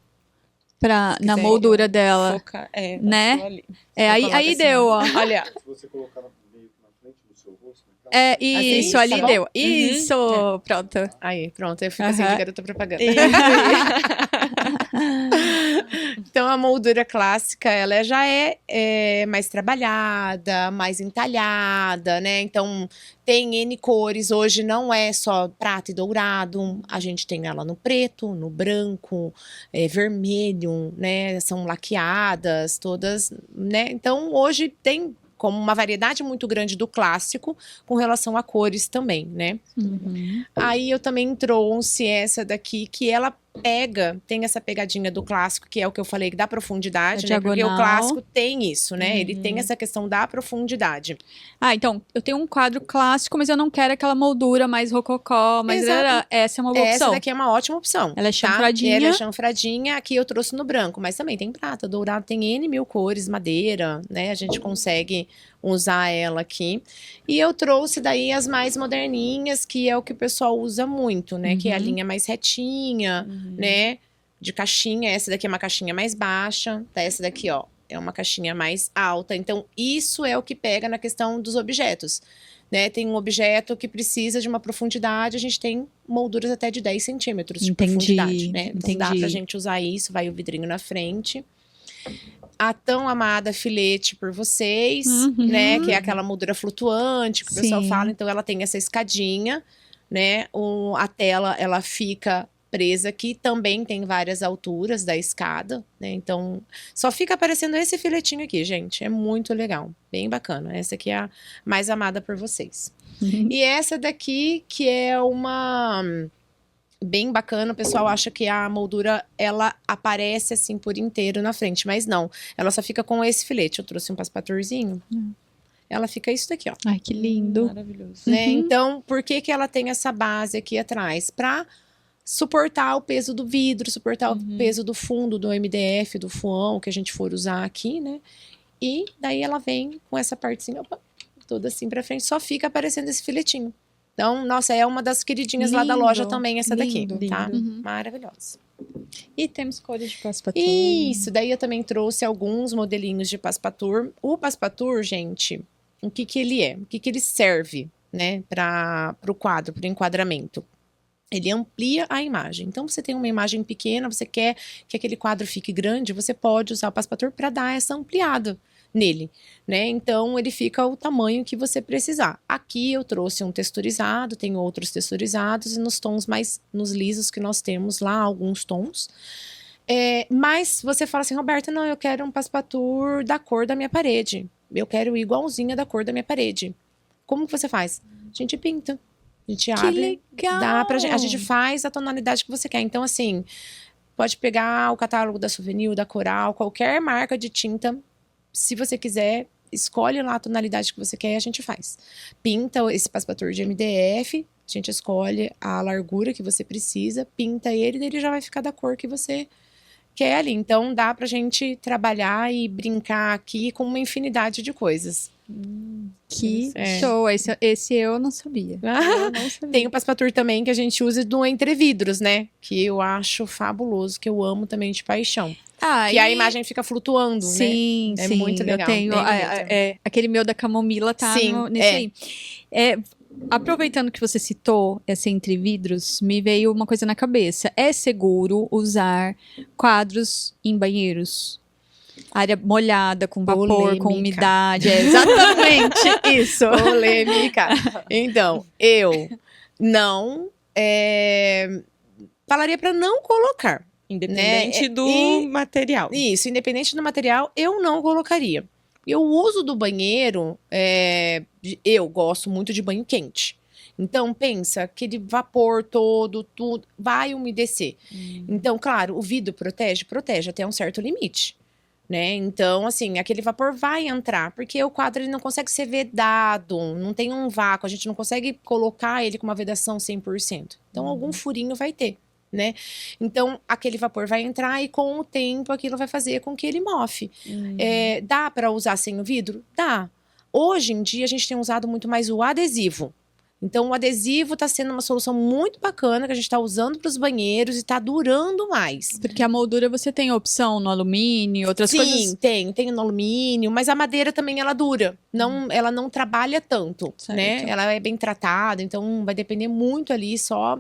Na quiser, moldura dela. Focar, né? aquilo ali. Aí, coloca aí assim, deu, ó. Olha, Se você colocar meio que na frente do seu rosto, né? Isso, tá ali bom? deu. Isso, pronto. aí, pronto, eu fico assim Aham. de garota propaganda. Isso. Então, a moldura clássica, ela já é mais trabalhada, mais entalhada, né? Então, tem N cores. Hoje não é só prata e dourado. A gente tem ela no preto, no branco, vermelho, né? São laqueadas, todas, né? Então, hoje tem como uma variedade muito grande do clássico com relação a cores também, né? Uhum. Aí eu também trouxe essa daqui, que ela tem essa pegadinha do clássico, que é o que eu falei, da profundidade, A né? Porque o diagonal. clássico tem isso, né? Ele tem essa questão da profundidade. Então, eu tenho um quadro clássico, mas eu não quero aquela moldura mais rococó, mas Exato. essa é uma boa Essa opção. daqui é uma ótima opção. Ela é tá? chanfradinha. Ela é chanfradinha, aqui eu trouxe no branco, mas também tem prata, dourado, tem N mil cores, madeira, né? A gente consegue usar ela aqui. E eu trouxe daí as mais moderninhas, que é o que o pessoal usa muito, né? Que é a linha mais retinha, né? De caixinha. Essa daqui é uma caixinha mais baixa, tá? Essa daqui, ó, é uma caixinha mais alta. Então, isso é o que pega na questão dos objetos. Né? Tem um objeto que precisa de uma profundidade, a gente tem molduras até de 10 centímetros de profundidade, né? Então dá pra gente usar isso, vai o vidrinho na frente. A tão amada filete por vocês, né? Que é aquela moldura flutuante que o pessoal Sim. fala. Então ela tem essa escadinha, né? A tela, ela fica presa aqui. Também tem várias alturas da escada, né? Então, só fica aparecendo esse filetinho aqui, gente. É muito legal, bem bacana. Essa aqui é a mais amada por vocês. E essa daqui, que é uma bem bacana, o pessoal acha que a moldura, ela aparece assim por inteiro na frente, mas não. Ela só fica com esse filete. Eu trouxe um passepartourzinho. Ela fica isso daqui, ó. Ai, que lindo. Maravilhoso. Né? Então, por que que ela tem essa base aqui atrás? Pra suportar o peso do vidro, suportar o peso do fundo, do MDF, do fuão, que a gente for usar aqui, né? E daí ela vem com essa partezinha, opa, toda assim pra frente, só fica aparecendo esse filetinho. Então, nossa, é uma das queridinhas lá da loja Lindo, também, essa lindo, daqui, tá? lindo. Maravilhosa. E temos cores de passepartout. Isso, daí eu também trouxe alguns modelinhos de passepartout. O passepartout, gente, o que que ele é? O que que ele serve, né, para o quadro, para o enquadramento? Ele amplia a imagem. Então, você tem uma imagem pequena, você quer que aquele quadro fique grande, você pode usar o passepartout para dar essa ampliada nele, né? Então, ele fica o tamanho que você precisar. Aqui eu trouxe um texturizado, tem outros texturizados e nos tons nos lisos que nós temos lá, alguns tons. Mas você fala assim, Roberta, não, eu quero um passepartout da cor da minha parede. Eu quero igualzinha da cor da minha parede. Como que você faz? A gente pinta. A gente abre, legal! a gente faz a tonalidade que você quer. Então, assim, pode pegar o catálogo da Souvenir, da Coral, qualquer marca de tinta. Se você quiser, escolhe lá a tonalidade que você quer e a gente faz. Pinta esse passepartout de MDF, a gente escolhe a largura que você precisa, pinta ele, daí ele já vai ficar da cor que você quer ali. Então, dá pra gente trabalhar e brincar aqui com uma infinidade de coisas. Que É. show. Esse eu não sabia. Eu não sabia. Tem o Passepartout também que a gente usa do Entre Vidros, né? Que eu acho fabuloso, que eu amo também de paixão. Que a imagem fica flutuando, né? Sim, É sim. muito legal, Eu tenho, bem bonito. aquele meu da camomila tá Sim, nesse aí. Aproveitando que você citou esse Entre Vidros, me veio uma coisa na cabeça. É seguro usar quadros em banheiros? Área molhada, com vapor, com Polêmica. umidade. É exatamente isso. Polêmica. Então, eu não falaria para não colocar. Independente Né? do material. Isso, independente do material, eu não colocaria. E o uso do banheiro, eu gosto muito de banho quente. Então, pensa, aquele vapor todo, tudo, vai umedecer. Então, claro, o vidro protege até um certo limite. Né? Então, assim, aquele vapor vai entrar, porque o quadro ele não consegue ser vedado, não tem um vácuo, a gente não consegue colocar ele com uma vedação 100%. Então, algum furinho vai ter, né? Então, aquele vapor vai entrar e com o tempo aquilo vai fazer com que ele mofe. Dá para usar sem o vidro? Dá. Hoje em dia, a gente tem usado muito mais o adesivo. Então, o adesivo está sendo uma solução muito bacana que a gente está usando para os banheiros e está durando mais. Porque a moldura você tem opção no alumínio, outras coisas. Sim, tem no alumínio, mas a madeira também ela dura. Ela não trabalha tanto, Certo. né? Ela é bem tratada, então vai depender muito ali só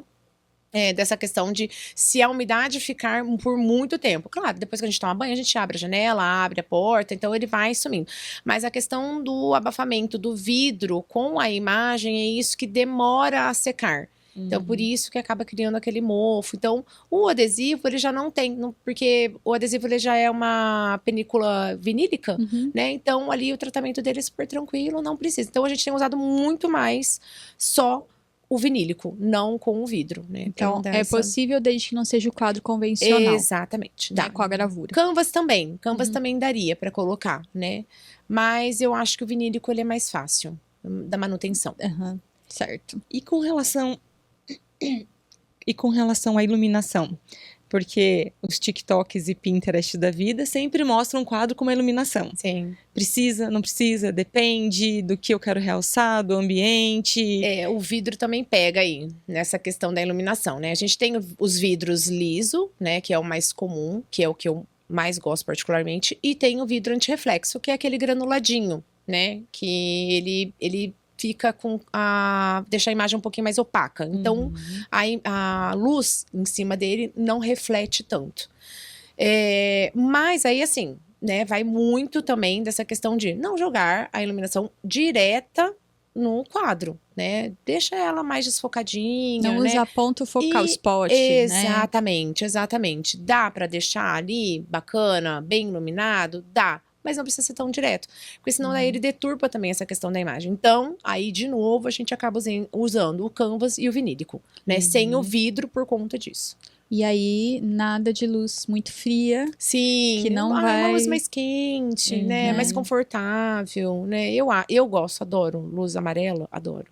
dessa questão de se a umidade ficar por muito tempo. Claro, depois que a gente toma banho, a gente abre a janela, abre a porta, então ele vai sumindo. Mas a questão do abafamento do vidro com a imagem é isso que demora a secar. Então, por isso que acaba criando aquele mofo. Então, o adesivo, ele já não tem, porque o adesivo ele já é uma película vinílica, né? Então, ali o tratamento dele é super tranquilo, não precisa. Então, a gente tem usado muito mais só o vinílico, não com o vidro, né? Então, é possível desde que não seja o quadro convencional. Exatamente. Né, Dá. com a gravura. Canvas também. Canvas também daria para colocar, né? Mas eu acho que o vinílico ele é mais fácil da manutenção. Certo. E com relação à iluminação? Porque os TikToks e Pinterest da vida sempre mostram um quadro com uma iluminação. Sim. Precisa, não precisa, depende do que eu quero realçar, do ambiente. O vidro também pega aí, nessa questão da iluminação, né? A gente tem os vidros liso, né? Que é o mais comum, que é o que eu mais gosto particularmente. E tem o vidro antirreflexo, que é aquele granuladinho, né? Que ele fica deixa a imagem um pouquinho mais opaca. Então, a luz em cima dele não reflete tanto. Mas aí, assim, né, vai muito também dessa questão de não jogar a iluminação direta no quadro, né? Deixa ela mais desfocadinha, Não né? usa ponto focal, spot, Exatamente, né? Exatamente. Dá para deixar ali bacana, bem iluminado? Dá. Mas não precisa ser tão direto. Porque senão daí ele deturpa também essa questão da imagem. Então, aí, de novo, a gente acaba usando o canvas e o vinílico, né? Sem o vidro por conta disso. E aí, nada de luz muito fria. Sim. Que não uma vai... luz mais quente, né? Mais confortável, né? Eu gosto, adoro. Luz amarela, adoro.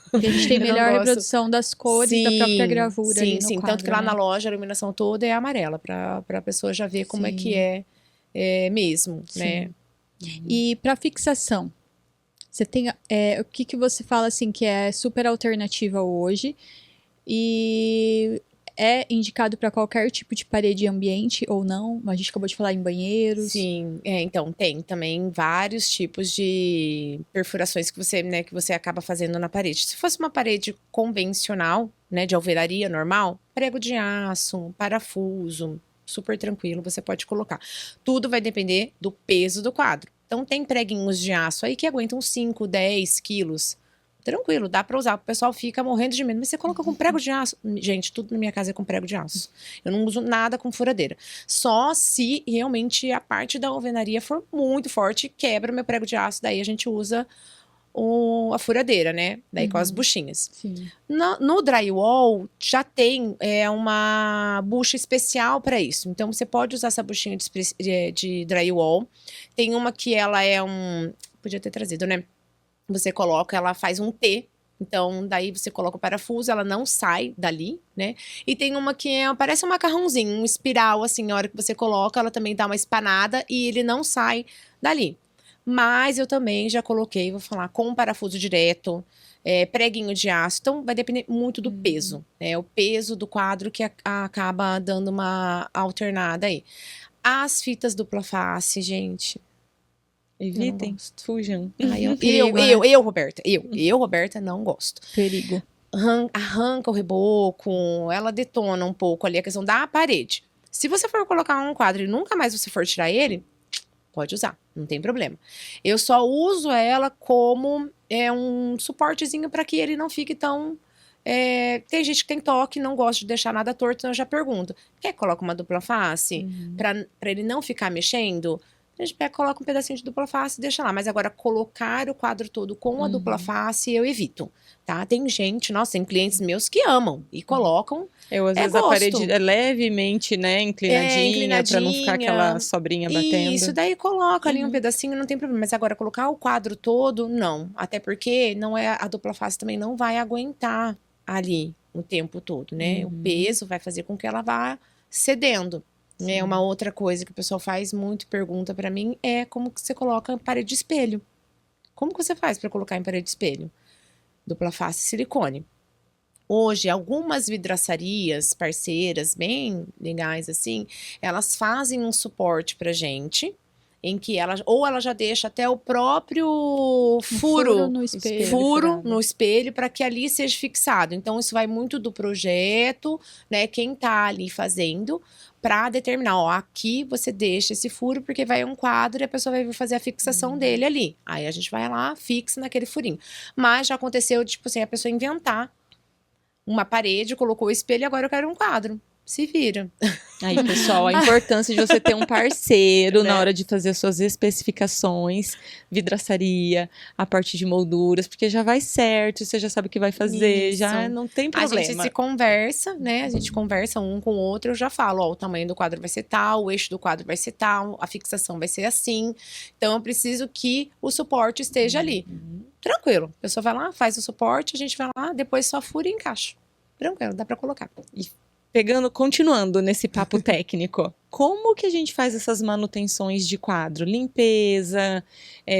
Porque a gente tem Eu não melhor gosto. reprodução das cores da própria gravura ali no Sim. quadro, Tanto que lá né? na loja a iluminação toda é amarela. Pra pessoa já ver como é que é mesmo, né? E para fixação, você tem o que você fala assim que é super alternativa hoje e é indicado para qualquer tipo de parede e ambiente ou não? A gente acabou de falar em banheiros. Sim, então tem também vários tipos de perfurações que você acaba fazendo na parede. Se fosse uma parede convencional, né, de alvenaria normal, prego de aço, parafuso, super tranquilo, você pode colocar. Tudo vai depender do peso do quadro. Então, tem preguinhos de aço aí que aguentam 5, 10 quilos. Tranquilo, dá pra usar. O pessoal fica morrendo de medo. Mas você coloca com prego de aço? Gente, tudo na minha casa é com prego de aço. Eu não uso nada com furadeira. Só se realmente a parte da alvenaria for muito forte, quebra meu prego de aço. Daí a gente usa a furadeira, né? Daí com as buchinhas. Sim. No drywall já tem uma bucha especial para isso. Então você pode usar essa buchinha de drywall. Tem uma que ela é podia ter trazido, né? Você coloca, ela faz um T. Então, daí você coloca o parafuso, ela não sai dali, né? E tem uma que parece um macarrãozinho, um espiral, assim, a hora que você coloca, ela também dá uma espanada e ele não sai dali. Mas eu também já coloquei, vou falar, com parafuso direto, preguinho de aço. Então, vai depender muito do peso, né? O peso do quadro que acaba dando uma alternada aí. As fitas dupla face, gente. Evitem, fujam. Ai, Perigo, né? Roberta, Roberta, não gosto. Perigo. Arranca o reboco, ela detona um pouco ali a questão da parede. Se você for colocar um quadro e nunca mais você for tirar ele, pode usar, não tem problema. Eu só uso ela como um suportezinho para que ele não fique tão... tem gente que tem toque, não gosta de deixar nada torto, então eu já pergunto. Quer que coloque uma dupla face? Para ele não ficar mexendo? A gente pega, coloca um pedacinho de dupla face e deixa lá. Mas agora, colocar o quadro todo com a dupla face, eu evito, tá? Tem gente, nossa, tem clientes meus que amam e colocam. Eu, às vezes, a parede é levemente, né, inclinadinha, pra não ficar aquela sobrinha batendo. Isso, daí coloca ali um pedacinho, não tem problema. Mas agora, colocar o quadro todo, não. Até porque a dupla face também não vai aguentar ali o tempo todo, né? O peso vai fazer com que ela vá cedendo. Uma outra coisa que o pessoal faz muito, pergunta pra mim, é como que você coloca em parede de espelho. Como que você faz pra colocar em parede de espelho? Dupla face silicone. Hoje, algumas vidraçarias parceiras bem legais assim, elas fazem um suporte pra gente, em que ela já deixa até o próprio furo no espelho para que ali seja fixado. Então isso vai muito do projeto, né? Quem tá ali fazendo para determinar, ó, aqui você deixa esse furo porque vai um quadro e a pessoa vai fazer a fixação dele ali. Aí a gente vai lá, fixa naquele furinho. Mas já aconteceu, tipo assim, a pessoa inventar uma parede, colocou o espelho e agora eu quero um quadro. Se vira. Aí, pessoal, a importância de você ter um parceiro na hora de fazer as suas especificações, vidraçaria, a parte de molduras, porque já vai certo, você já sabe o que vai fazer, já não tem problema. A gente se conversa, né? A gente conversa um com o outro, eu já falo, ó, o tamanho do quadro vai ser tal, o eixo do quadro vai ser tal, a fixação vai ser assim. Então, eu preciso que o suporte esteja ali. Tranquilo. A pessoa vai lá, faz o suporte, a gente vai lá, depois só fura e encaixa. Tranquilo, dá pra colocar. Continuando nesse papo técnico, como que a gente faz essas manutenções de quadro? Limpeza,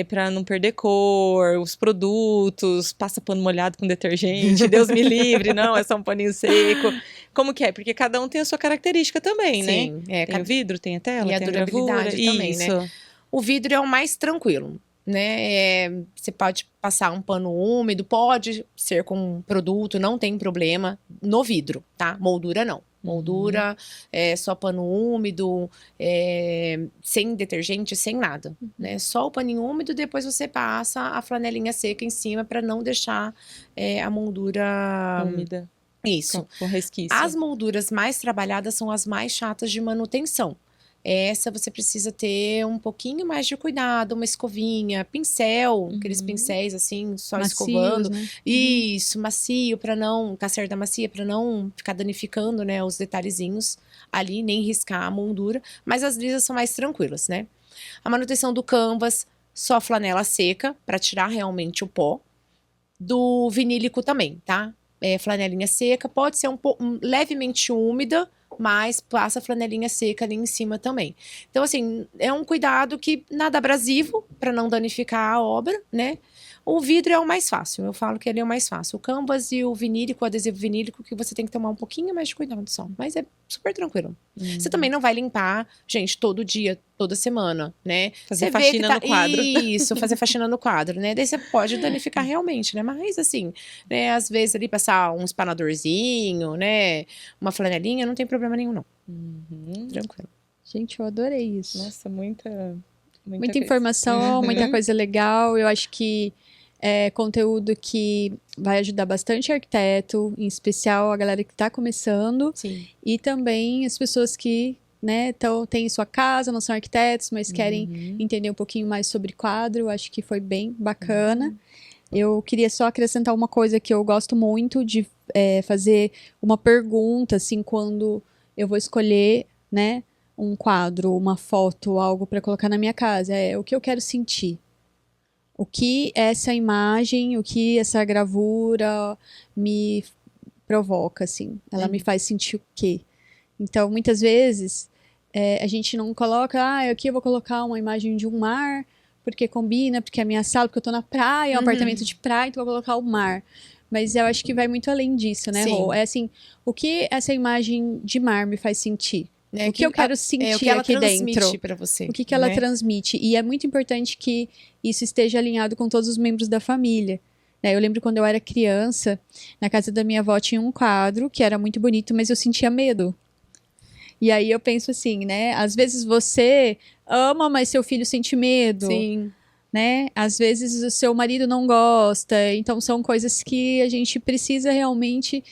para não perder cor, os produtos, passa pano molhado com detergente, Deus me livre, não, é só um paninho seco. Como que é? Porque cada um tem a sua característica também, Sim, né? Tem o vidro, tem a tela, e tem a durabilidade gravura. também, né? O vidro é o mais tranquilo, né? Você pode passar um pano úmido, pode ser com um produto, não tem problema no vidro, tá? Moldura não. Moldura, só pano úmido, sem detergente, sem nada, né? Só o paninho úmido, depois você passa a flanelinha seca em cima para não deixar a moldura úmida. Isso. Com resquício. As molduras mais trabalhadas são as mais chatas de manutenção. Essa você precisa ter um pouquinho mais de cuidado, uma escovinha, pincel, aqueles pincéis assim, só macios, escovando. Né? Isso, macio, para não, cacerda macia, para não ficar danificando, né, os detalhezinhos ali, nem riscar a moldura. Mas as lisas são mais tranquilas, né? A manutenção do canvas, só flanela seca, para tirar realmente o pó. Do vinílico também, tá? Flanelinha seca, pode ser levemente úmida, mas passa a flanelinha seca ali em cima também. Então, assim, é um cuidado que nada abrasivo, para não danificar a obra, né? O vidro é o mais fácil, eu falo que ele é o mais fácil. O canvas e o vinílico, o adesivo vinílico, que você tem que tomar um pouquinho mais de cuidado só. Mas é super tranquilo. Você também não vai limpar, gente, todo dia, toda semana, né? Fazer faxina no quadro. Isso, fazer faxina no quadro, né? Daí você pode danificar realmente, né? Mas assim, né? Às vezes ali passar um espanadorzinho, né? Uma flanelinha, não tem problema nenhum, não. Tranquilo. Gente, eu adorei isso. Nossa, muita informação, muita coisa legal. Eu acho que é conteúdo que vai ajudar bastante arquiteto, em especial a galera que está começando. Sim. E também as pessoas que, né, têm sua casa, não são arquitetos, mas querem entender um pouquinho mais sobre quadro. Eu acho que foi bem bacana. Eu queria só acrescentar uma coisa que eu gosto muito de fazer uma pergunta, assim, quando eu vou escolher, né, um quadro, uma foto, algo para colocar na minha casa. O que eu quero sentir. O que essa imagem, o que essa gravura me provoca, assim. Ela me faz sentir o quê? Então, muitas vezes, a gente não coloca, aqui eu vou colocar uma imagem de um mar porque combina, porque é a minha sala, porque eu tô na praia, é um apartamento de praia, então eu vou colocar o mar. Mas eu acho que vai muito além disso, né, Sim. Rô? É assim, o que essa imagem de mar me faz sentir? O que eu quero sentir o que ela aqui transmite dentro? pra você. O que ela né? transmite? E é muito importante que isso esteja alinhado com todos os membros da família. Né? Eu lembro quando eu era criança, na casa da minha avó tinha um quadro que era muito bonito, mas eu sentia medo. E aí eu penso assim, né? Às vezes você ama, mas seu filho sente medo. Sim. Né? Às vezes o seu marido não gosta, então são coisas que a gente precisa realmente,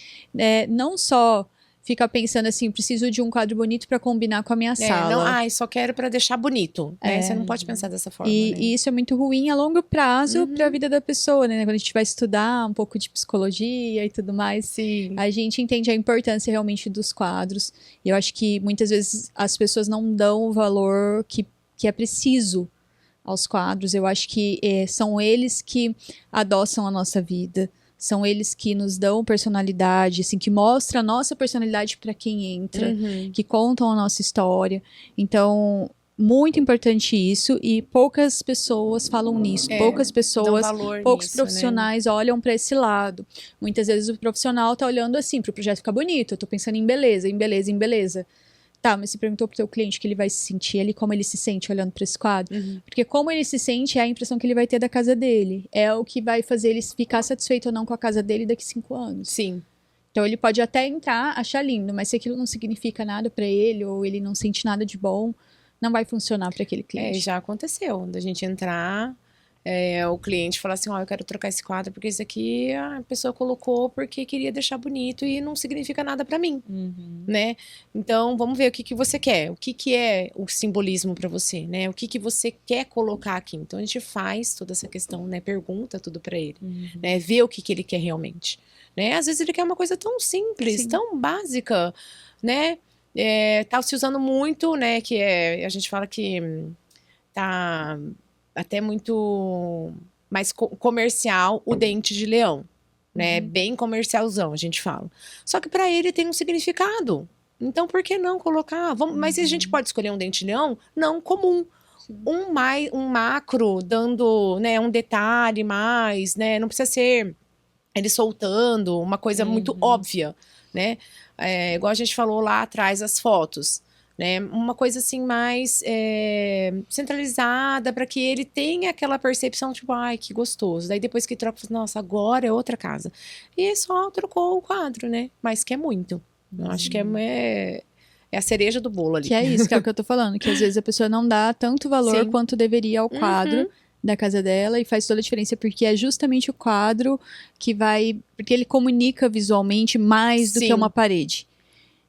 não só ficar pensando assim, preciso de um quadro bonito para combinar com a minha sala. Não, só quero pra deixar bonito, né? Você não pode pensar dessa forma, né? E isso é muito ruim a longo prazo para a vida da pessoa, né? Quando a gente vai estudar um pouco de psicologia e tudo mais, Sim. a gente entende a importância realmente dos quadros. E eu acho que muitas vezes as pessoas não dão o valor que é preciso aos quadros. Eu acho que são eles que adoçam a nossa vida, são eles que nos dão personalidade, assim, que mostram a nossa personalidade para quem entra, que contam a nossa história. Então, muito importante isso, e poucas pessoas falam nisso, poucas pessoas, poucos profissionais olham para esse lado. Muitas vezes o profissional tá olhando assim, para o projeto ficar bonito, eu tô pensando em beleza, em beleza, em beleza. Tá, mas você perguntou pro teu cliente que ele vai se sentir ali, como ele se sente olhando para esse quadro? Porque como ele se sente é a impressão que ele vai ter da casa dele. É o que vai fazer ele ficar satisfeito ou não com a casa dele daqui 5 anos. Sim. Então ele pode até entrar, achar lindo, mas se aquilo não significa nada para ele, ou ele não sente nada de bom, não vai funcionar para aquele cliente. Já aconteceu, da gente entrar, o cliente falar assim, eu quero trocar esse quadro porque esse aqui a pessoa colocou porque queria deixar bonito e não significa nada pra mim, né? Então, vamos ver o que você quer, o que é o simbolismo pra você, né? O que você quer colocar aqui. Então, a gente faz toda essa questão, né? Pergunta tudo pra ele, né? Vê o que ele quer realmente, né? Às vezes ele quer uma coisa tão simples, tão básica, né? Tá se usando muito, né? Que a gente fala que tá até muito mais comercial o dente de leão, né? Bem comercialzão, a gente fala. Só que para ele tem um significado. Então, por que não colocar? Mas se a gente pode escolher um dente de leão, não comum. Um macro dando, né, um detalhe mais, né? Não precisa ser ele soltando, uma coisa muito óbvia, né? Igual a gente falou lá atrás, as fotos. Né, uma coisa assim mais centralizada para que ele tenha aquela percepção tipo, ai, que gostoso. Daí depois que troca, nossa, agora é outra casa. E só trocou o quadro, né? Mas que é muito. Eu acho que é a cereja do bolo ali. Que é isso, que é o que eu tô falando, que às vezes a pessoa não dá tanto valor quanto deveria ao quadro da casa dela, e faz toda a diferença, porque é justamente o quadro que vai, porque ele comunica visualmente mais do que uma parede.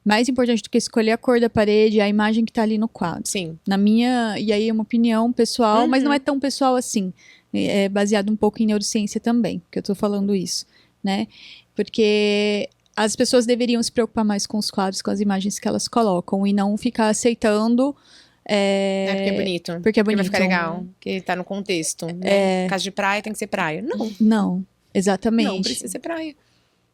Mais importante do que escolher a cor da parede é a imagem que tá ali no quadro. Sim. Na minha, e aí é uma opinião pessoal, mas não é tão pessoal assim. É baseado um pouco em neurociência também, que eu tô falando isso, né? Porque as pessoas deveriam se preocupar mais com os quadros, com as imagens que elas colocam, e não ficar aceitando... Porque é bonito. Porque é bonito. Vai ficar legal. Que tá no contexto. Né? Casa de praia tem que ser praia. Não, exatamente. Não precisa ser praia.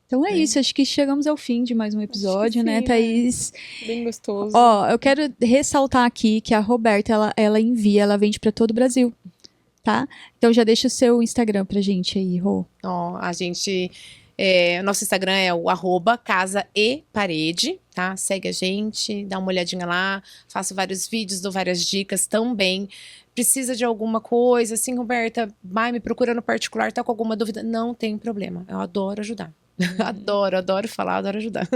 Então é isso, acho que chegamos ao fim de mais um episódio, né, Thaís? Bem gostoso. Eu quero ressaltar aqui que a Roberta, ela envia, ela vende para todo o Brasil, tá? Então já deixa o seu Instagram pra gente aí, Rô. A gente... nosso Instagram é o @casa-e-parede, tá? Segue a gente, dá uma olhadinha lá, faço vários vídeos, dou várias dicas também. Precisa de alguma coisa, assim, Roberta, vai me procura no particular, tá com alguma dúvida? Não tem problema, eu adoro ajudar. Adoro falar, adoro ajudar.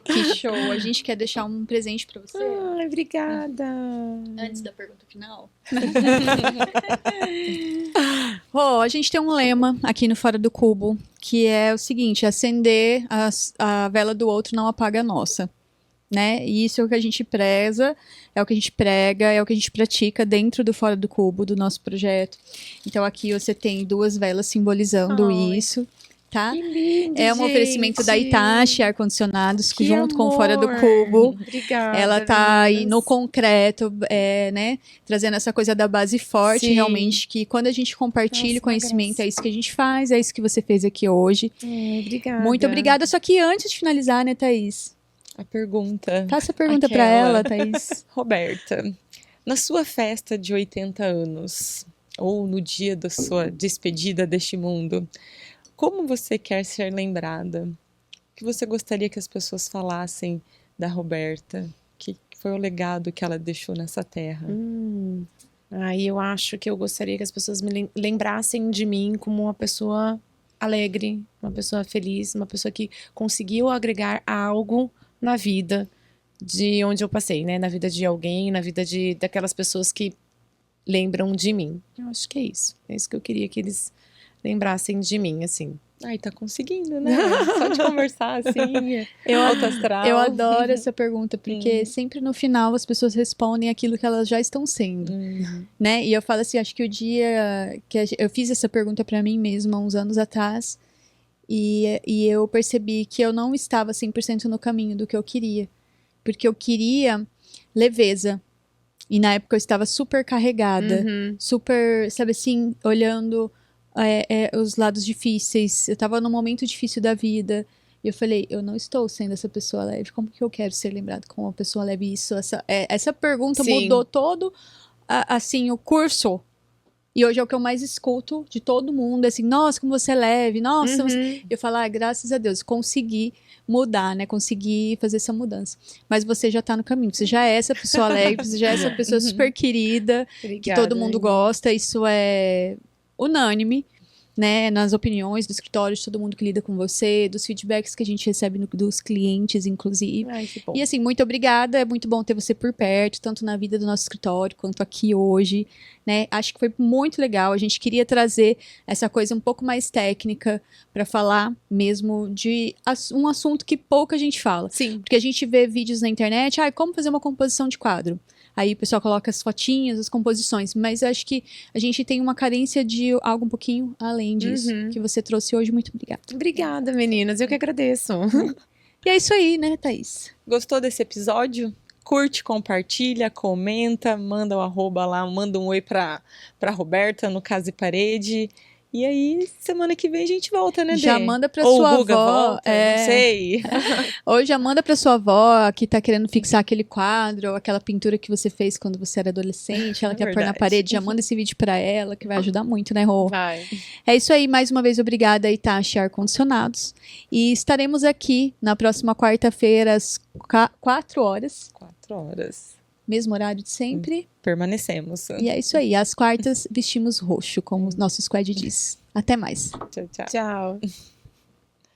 Que show, a gente quer deixar um presente pra você. Ai, obrigada. Antes da pergunta final. A gente tem um lema aqui no Fora do Cubo, que é o seguinte: acender a vela do outro não apaga a nossa. Né? E isso é o que a gente preza, é o que a gente prega, é o que a gente pratica dentro do Fora do Cubo, do nosso projeto. Então aqui você tem 2 velas simbolizando isso. Tá? Que lindo, é um oferecimento da Hitachi Ar-Condicionados, junto com Fora do Cubo. Obrigada. Ela tá aí no concreto, né? Trazendo essa coisa da base forte, realmente, que quando a gente compartilha o conhecimento, é isso que a gente faz, é isso que você fez aqui hoje. Obrigada. Muito obrigada. Só que antes de finalizar, né, Thaís? A pergunta. Faça a pergunta pra ela, Thaís. Roberta, na sua festa de 80 anos, ou no dia da sua despedida deste mundo, como você quer ser lembrada? O que você gostaria que as pessoas falassem da Roberta? Que foi o legado que ela deixou nessa terra? Aí eu acho que eu gostaria que as pessoas me lembrassem de mim como uma pessoa alegre, uma pessoa feliz, uma pessoa que conseguiu agregar algo na vida de onde eu passei, né? Na vida de alguém, na vida daquelas pessoas que lembram de mim. Eu acho que é isso. É isso que eu queria que eles lembrassem de mim, assim. Ai, tá conseguindo, né? Só de conversar, assim, Eu, alto astral. eu adoro essa pergunta, porque sempre no final as pessoas respondem aquilo que elas já estão sendo, né? E eu falo assim, acho que o dia que eu fiz essa pergunta pra mim mesma, uns anos atrás, e eu percebi que eu não estava 100% no caminho do que eu queria. Porque eu queria leveza. E na época eu estava super carregada, super, sabe assim, olhando os lados difíceis. Eu estava num momento difícil da vida. E eu falei, eu não estou sendo essa pessoa leve. Como que eu quero ser lembrado como uma pessoa leve? Essa pergunta Sim. mudou todo, assim, o curso. E hoje é o que eu mais escuto de todo mundo. Assim, nossa, como você é leve. Nossa, eu falo, graças a Deus, consegui mudar, né? Consegui fazer essa mudança. Mas você já tá no caminho. Você já é essa pessoa alegre, você já é essa pessoa super querida, que Obrigada, todo mundo gosta. Isso é unânime, né? Nas opiniões do escritório, de todo mundo que lida com você, dos feedbacks que a gente recebe dos clientes, inclusive. Ai, que bom. E assim, muito obrigada. É muito bom ter você por perto, tanto na vida do nosso escritório quanto aqui hoje, né? Acho que foi muito legal. A gente queria trazer essa coisa um pouco mais técnica para falar mesmo de um assunto que pouca gente fala. Sim. Porque a gente vê vídeos na internet, como fazer uma composição de quadro. Aí o pessoal coloca as fotinhas, as composições. Mas acho que a gente tem uma carência de algo um pouquinho além disso. Que você trouxe hoje. Muito obrigada. Obrigada, meninas. Eu que agradeço. E é isso aí, né, Thaís? Gostou desse episódio? Curte, compartilha, comenta, manda um arroba lá, manda um oi pra Roberta no Casa e Parede. E aí, semana que vem a gente volta, né, Dê? Já manda pra Ou sua o Guga avó. volta, não sei. Ou já manda pra sua avó que tá querendo fixar aquele quadro, ou aquela pintura que você fez quando você era adolescente, ela quer pôr na Verdade. parede, já manda esse vídeo pra ela, que vai ajudar muito, né, Rô? Vai. É isso aí, mais uma vez, obrigada, Itachi Ar-Condicionados. E estaremos aqui na próxima quarta-feira, às 4 horas, 4 horas. mesmo horário de sempre. Permanecemos. E é isso aí, às quartas vestimos roxo, como o nosso squad diz. Até mais. Tchau, tchau. Tchau.